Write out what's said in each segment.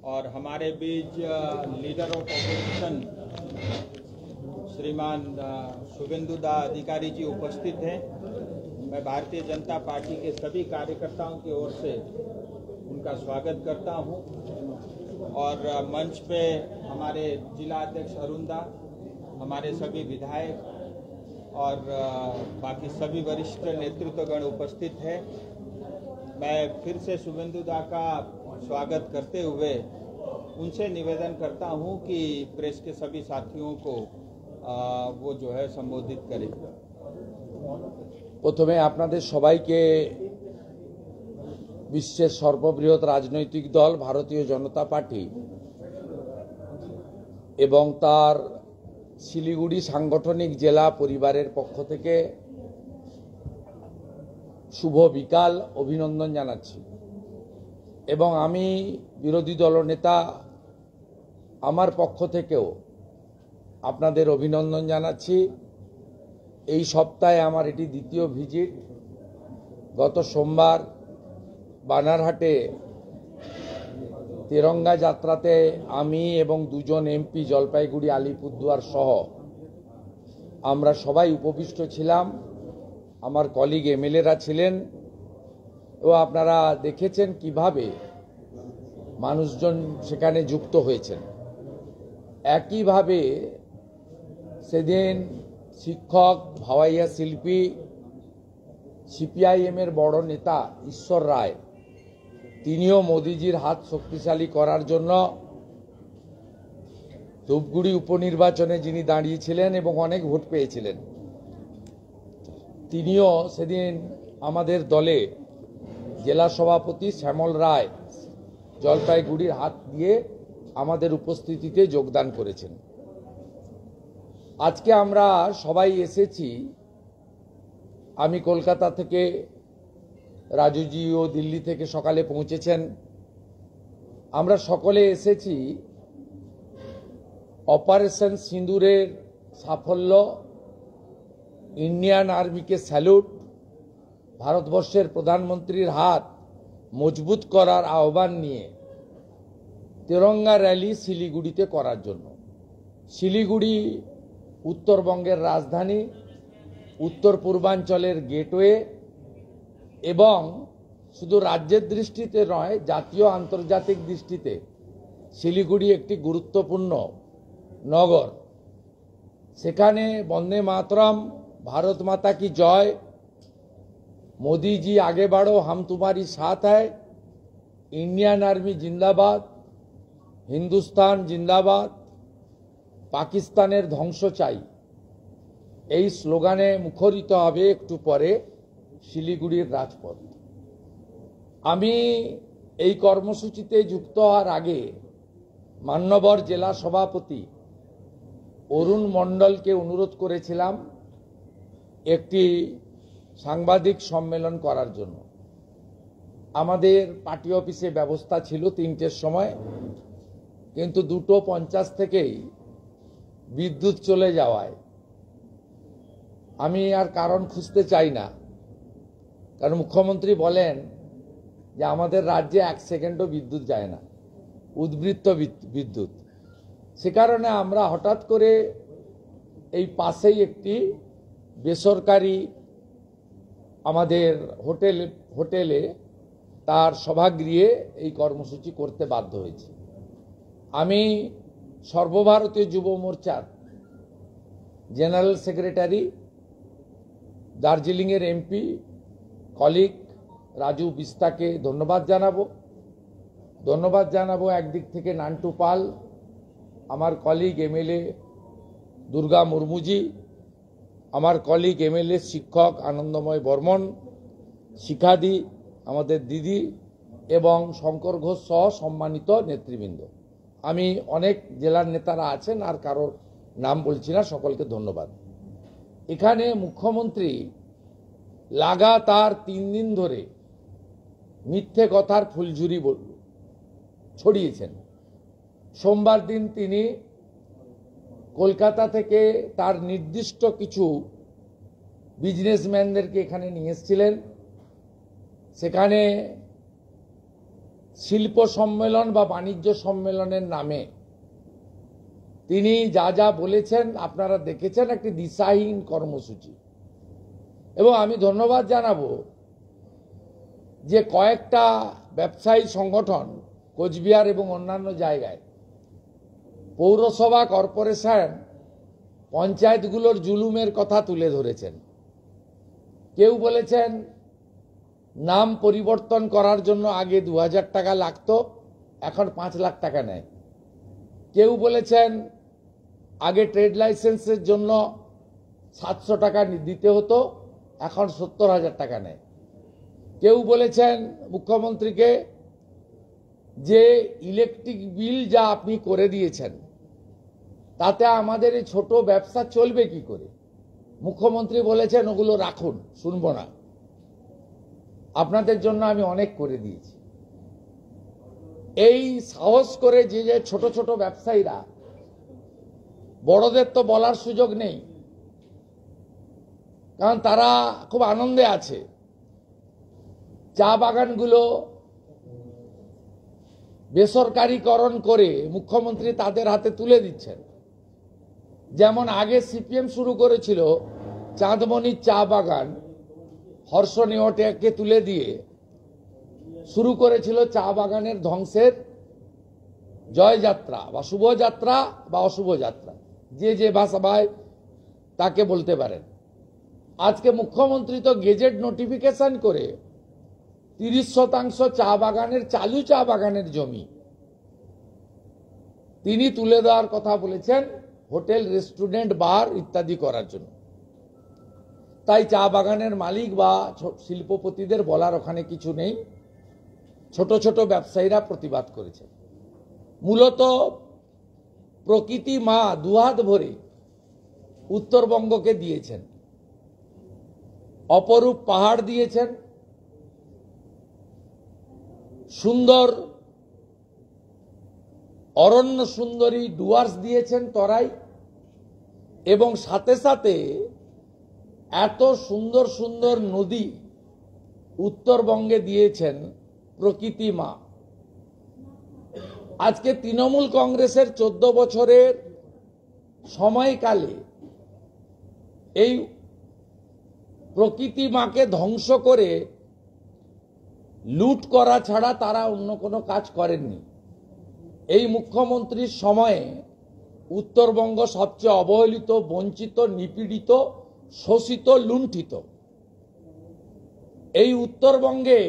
और हमारे बीच leader of opposition श्रीमान शुभेंदु दा अधिकारी जी उपस्थित हैं। मैं भारतीय जनता पार्टी के सभी कार्यकर्ताओं की ओर से उनका स्वागत करता हूं और मंच पे हमारे जिला अध्यक्ष अरुण दा, हमारे सभी विधायक और बाकी सभी वरिष्ठ नेतृत्वगण उपस्थित हैं। मैं फिर से शुभेंदु दा का स्वागत करते हुए उनसे निवेदन करता हूं कि प्रेस के सभी साथियों को वो जो है संबोधित करें। प्रथमे आपनादेर सबाइके विश्वेर सर्वबृहत् राजनैतिक दल भारतीय जनता पार्टी एवं तार শিলিগুড়ি সাংগঠনিক জেলা পরিবারের পক্ষ থেকে শুভ বিকাল অভিনন্দন জানাচ্ছি এবং আমি বিরোধী দলনেতা আমার পক্ষ থেকেও আপনাদের অভিনন্দন জানাচ্ছি। এই সপ্তাহে আমার এটি দ্বিতীয় ভিজিট। গত সোমবার বানারহাটে तिरंगा যাত্রাতে আমি এবং দুজন এমপি জলপাইগুড়ি আলিপুরদুয়ার সহ আমরা সবাই উপবিষ্ট ছিলাম। আমার কলিগ এমএলএরা ছিলেন ও আপনারা দেখেছেন কিভাবে মানুষজন সেখানে যুক্ত হয়েছেন। একইভাবে সেদিন শিক্ষক, ভাওয়াইয়া শিল্পী, সিপিআইএম এর বড় নেতা ঈশ্বর রায় তিনিও মোদিজির হাত শক্তিশালী করার জন্য ধূপগুড়ি উপনির্বাচনে যিনি দাঁড়িয়েছিলেন এবং অনেক ভোট পেয়েছিলেন, তিনিও সেদিন আমাদের দলে জেলা সভাপতি শ্যামল রায় জলপাইগুড়ির হাত দিয়ে আমাদের উপস্থিতিতে যোগদান করেছেন। আজকে আমরা সবাই এসেছি, আমি কলকাতা থেকে, রাজুজিও দিল্লি থেকে সকালে পৌঁছেছেন, আমরা সকলে এসেছি অপারেশন সিঁদুরের সাফল্য, ইন্ডিয়ান আর্মিকে স্যালুট, ভারতবর্ষের প্রধানমন্ত্রীর হাত মজবুত করার আহ্বান নিয়ে তিরঙ্গা র্যালি শিলিগুড়িতে করার জন্য। শিলিগুড়ি উত্তরবঙ্গের রাজধানী, উত্তর পূর্বাঞ্চলের গেটওয়ে এবং শুধু রাজ্যের দৃষ্টিতে নয়, জাতীয় আন্তর্জাতিক দৃষ্টিতে শিলিগুড়ি একটি গুরুত্বপূর্ণ নগর। সেখানে বন্দে মাতরম, ভারত মাতা কি জয়, मोदी जी आगे बढ़ो हम तुम्हारी साथ है, इंडियन आर्मी जिंदाबाद, हिंदुस्तान जिंदाबाद, पाकिस्तानेर ध्वंस चाই, এই স্লোগানে মুখরিত হবে একটু পরে শিলিগুড়ির রাজপথ। আমি এই কর্মসূচিতে যুক্ত হওয়ার আগে মান্যবর জেলা সভাপতি অরুণ মণ্ডলকে অনুরোধ করেছিলাম একটি সাংবাদিক সম্মেলন করার জন্য। আমাদের পার্টি অফিসে ব্যবস্থা ছিল 3টের সময়, কিন্তু 2:50 থেকেই বিদ্যুৎ চলে যাওয়ায় আমি আর কারণ খুঁজতে চাই না, কারণ মুখ্যমন্ত্রী বলেন যে আমাদের রাজ্যে 1 সেকেন্ডও বিদ্যুৎ যায় না, উদ্বৃত্ত বিদ্যুৎ। সে কারণে আমরা হঠাৎ করে এই পাশেই একটি বেসরকারি আমাদের হোটেলে তার সভাগৃহে এই কর্মসূচি করতে বাধ্য হয়েছি। আমি সর্বভারতীয় যুব মোর্চার জেনারেল সেক্রেটারি, দার্জিলিংয়ের এমপি কলিগ রাজু বিস্তাকে ধন্যবাদ জানাবো একদিক থেকে নান্টু পাল, আমার কলিগ এমএলএ দুর্গা মুর্মুজি, আমার কলিগ এমএলএ শিক্ষক আনন্দময় বর্মন, শিখাদি আমাদের দিদি এবং শঙ্কর ঘোষ সহ সম্মানিত নেতৃবৃন্দ। আমি অনেক জেলার নেতারা আছেন, আর কারোর নাম বলছি না, সকলকে ধন্যবাদ। এখানে মুখ্যমন্ত্রী লাগাতার 3 দিন ধরে মিথ্যে কথার ফুলঝুরি ছড়িয়েছেন। সোমবার দিন তিনি কলকাতা থেকে তার নির্দিষ্ট কিছু বিজনেসম্যানদেরকে এখানে নিয়ে এসেছিলেন। সেখানে শিল্প সম্মেলন বা বাণিজ্য সম্মেলনের নামে তিনি যা যা বলেছেন আপনারা দেখেছেন, একটি দিশাহীন কর্মসূচি। এবং আমি ধন্যবাদ জানাবো যে কয়েকটা ব্যবসায়ী সংগঠন কোচবিহার এবং অন্যান্য জায়গায় পৌরসভা, কর্পোরেশন, পঞ্চায়েতগুলোর জুলুমের কথা তুলে ধরেছেন। কেউ বলেছেন নাম পরিবর্তন করার জন্য আগে 2000 টাকা লাগতো, এখন 5 লাখ টাকা নেয়। কেউ বলেছেন আগে ট্রেড লাইসেন্সের জন্য 700 টাকা দিতে হতো, এখন 70,000 টাকা নেয়। কেউ বলেছেন মুখ্যমন্ত্রীকে যে ইলেকট্রিক বিল যা আপনি করে দিয়েছেন তাতে আমাদের এই ছোট ব্যবসা চলবে কি করে। মুখ্যমন্ত্রী বলেছেন ওগুলো রাখুন, শুনবো না, আপনাদের জন্য আমি অনেক করে দিয়েছি। এই সাহস করে যে যে ছোট ছোট ব্যবসায়ীরা, বড়দের তো বলার সুযোগ নেই, কারণ তারা খুব আনন্দে আছে। চা বাগানগুলো বেসরকারীকরণ করে মুখ্যমন্ত্রী তাদের হাতে তুলে দিচ্ছেন। যেমন আগে সিপিএম শুরু করেছিল চাঁদমণির চা বাগান, হর্ষ নেওয়াটিয়াকে তুলে দিয়ে শুরু করেছিল চা বাগানের ধ্বংসের জয়যাত্রা বা শুভযাত্রা বা অশুভ যাত্রা, যে যে ভাষায় তাকে বলতে পারেন। আজকে মুখ্যমন্ত্রী তো গেজেট নোটিফিকেশন করে 30% চা বাগানের, চালু চা বাগানের জমি তিনি তুলে দেওয়ার কথা বলেছেন হোটেল, রেস্টুরেন্ট, বার ইত্যাদি করার জন্য। তাই চা বাগানের মালিক বা শিল্পপতিদের বলার ওখানে কিছু নেই। ছোট ছোট ব্যবসায়ীরা প্রতিবাদ করেছেন। মূলত প্রকৃতি মা দুহাত ভরে উত্তরবঙ্গকে দিয়েছেন, অপরূপ পাহাড় দিয়েছেন, সুন্দর অরণ্য সুন্দরী ডুয়ার্স দিয়েছেন তরাই, এবং সাথে সাথে এত সুন্দর সুন্দর নদী উত্তরবঙ্গে দিয়েছেন প্রকৃতি মা। আজকে তৃণমূল কংগ্রেসের 14 বছরের সময়কালে এই প্রকৃতি মাকে ধ্বংস করে লুট করা ছাড়া তারা অন্য কোনো কাজ করেননি। এই মুখ্যমন্ত্রীর সময়ে উত্তরবঙ্গ সবচেয়ে অবহেলিত, বঞ্চিত, নিপীড়িত, শোষিত, লুণ্ঠিত। এই উত্তরবঙ্গে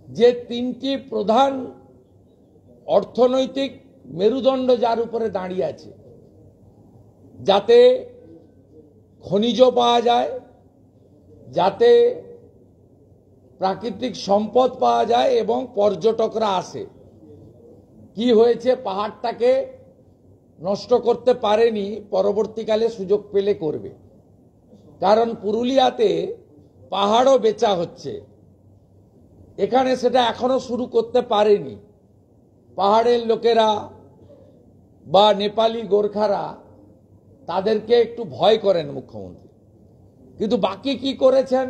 যে 3টি প্রধান অর্থনৈতিক মেরুদণ্ড যার উপরে দাঁড়িয়ে আছে, যাতে খনিজ পাওয়া যায়, যাতে প্রাকৃতিক সম্পদ পাওয়া যায় এবং পর্যটকরা আসে, কি হয়েছে পাহাড়টাকে নষ্ট করতে পারেনি, পরবর্তীকালে সুযোগ পেলে করবে। কারণ পুরুলিয়াতে পাহাড়ও বেচা হচ্ছে, এখানে সেটা এখনো শুরু করতে পারেনি। পাহাড়ের লোকেরা বা নেপালি গোর্খারা তাদেরকে একটু ভয় করেন মুখ্যমন্ত্রী। কিন্তু বাকি কি করেছেন?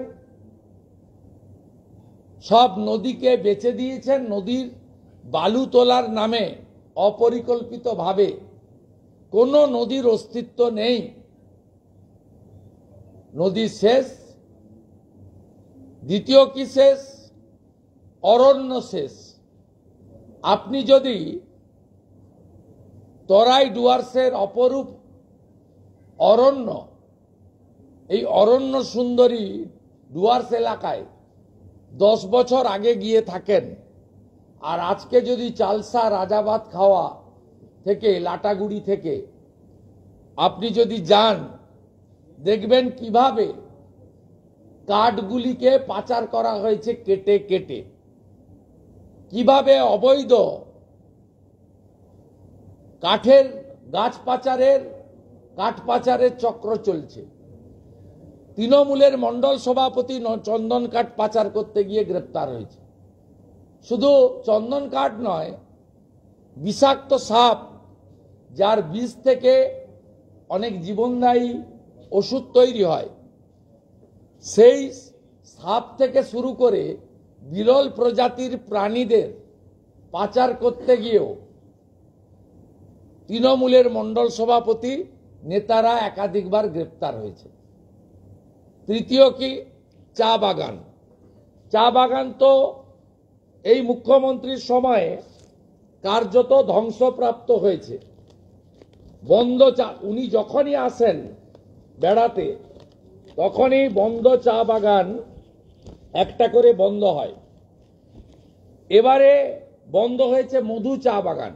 সব নদীকে বেচে দিয়েছেন। নদীর বালু তোলার নামে অপরিকল্পিতভাবে কোনো নদীর অস্তিত্ব নেই। নদী শেষ। দ্বিতীয় কি শেষ? অরণ্য শেষ। আপনি যদি তরাই ডুয়ার্সের অপরূপ অরণ্য, এই অরণ্য সুন্দরী ডুয়ার্স এলাকায় 10 বছর আগে গিয়ে থাকেন, আর আজকে যদি চালসা, রাজাবাদ খাওয়া থেকে, লাটাগুড়ি থেকে আপনি যদি যান, দেখবেন কিভাবে কাঠগুলিকে পাচার করা হয়েছে কেটে কেটে, কিভাবে অবৈধ কাঠের গাছ পাচারের, কাঠ পাচারের চক্র চলছে। তৃণমূলের মন্ডল সভাপতি চন্দন কাঠ পাচার করতে গিয়ে গ্রেপ্তার হয়েছে। শুধু চন্দন কাঠ নয়, বিষাক্ত সাপ, যার বিষ থেকে অনেক জীবনদায়ী ওষুধ তৈরি হয়, সেই সাপ থেকে শুরু করে বিরল প্রজাতির প্রাণীদের পাচার করতে গিয়েও তৃণমূলের মণ্ডল সভাপতি নেতারা একাধিকবার গ্রেপ্তার হয়েছে। তৃতীয় কি, চা বাগান। চা বাগান তো এই মুখ্যমন্ত্রীর সময়ে কার্যত ধ্বংসপ্রাপ্ত হয়েছে। বন্ধ চা, উনি যখনই আসেন বেড়াতে তখনই বন্ধ চা বাগান একটা করে বন্ধ হয়। এবারে বন্ধ হয়েছে মধু চা বাগান।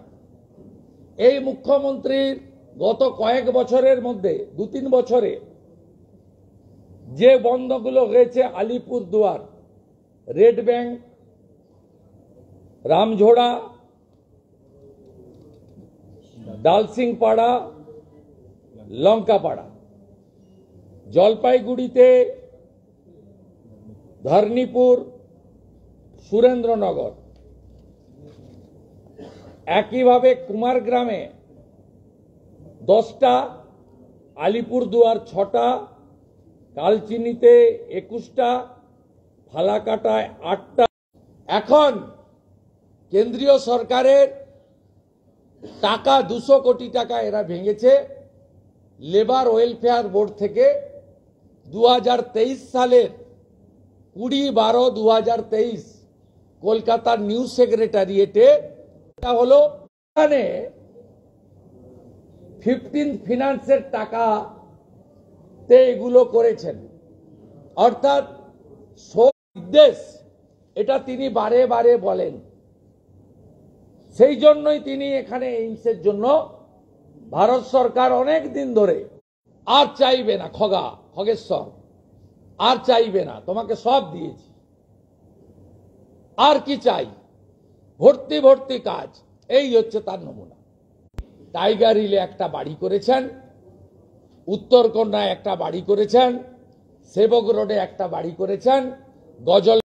এই মুখ্যমন্ত্রীর গত কয়েক বছরের মধ্যে 2-3 বছরে যে বন্ধগুলো হয়েছে, আলিপুরদুয়ার, রেড ব্যাংক, রামঝোড়া, ডালসিংপাড়া, লঙ্কাপাড়া, জলপাইগুড়িতে ধর্নীপুর, সুরেন্দ্রনগর, একইভাবে কুমারগ্রামে 10টা, আলিপুরদুয়ার 6টা, কালচিনিতে 21টা, ফালাকাটায় 8টা। এখন কেন্দ্রীয় সরকারের টাকা 200 কোটি টাকা এরা ভেঙেছে লেবার ওয়েলফেয়ার বোর্ড থেকে। 2023 সালের 20-12-2023 কলকাতার নিউ সেক্রেটারিয়েটে এটা হলো, এখানে 15th ফিনান্সের টাকাতে এগুলো করেছেন। অর্থাৎ নির্দেশ, এটা তিনি বারে বারে বলেন। সেই জন্যই তিনি এখানে এইমসের জন্য ভারত সরকার অনেক দিন ধরে আর চাইবে না, খগেশ্বর আর চাইবে না, তোমাকে সব দিয়েছি, আর কি চাই, ভর্তি ভর্তি কাজ। এই হচ্ছে তার নমুনা। টাইগার হিলে একটা বাড়ি করেছেন, উত্তরকন্যায় একটা বাড়ি করেছেন, সেবক রোডে একটা বাড়ি করেছেন, গজল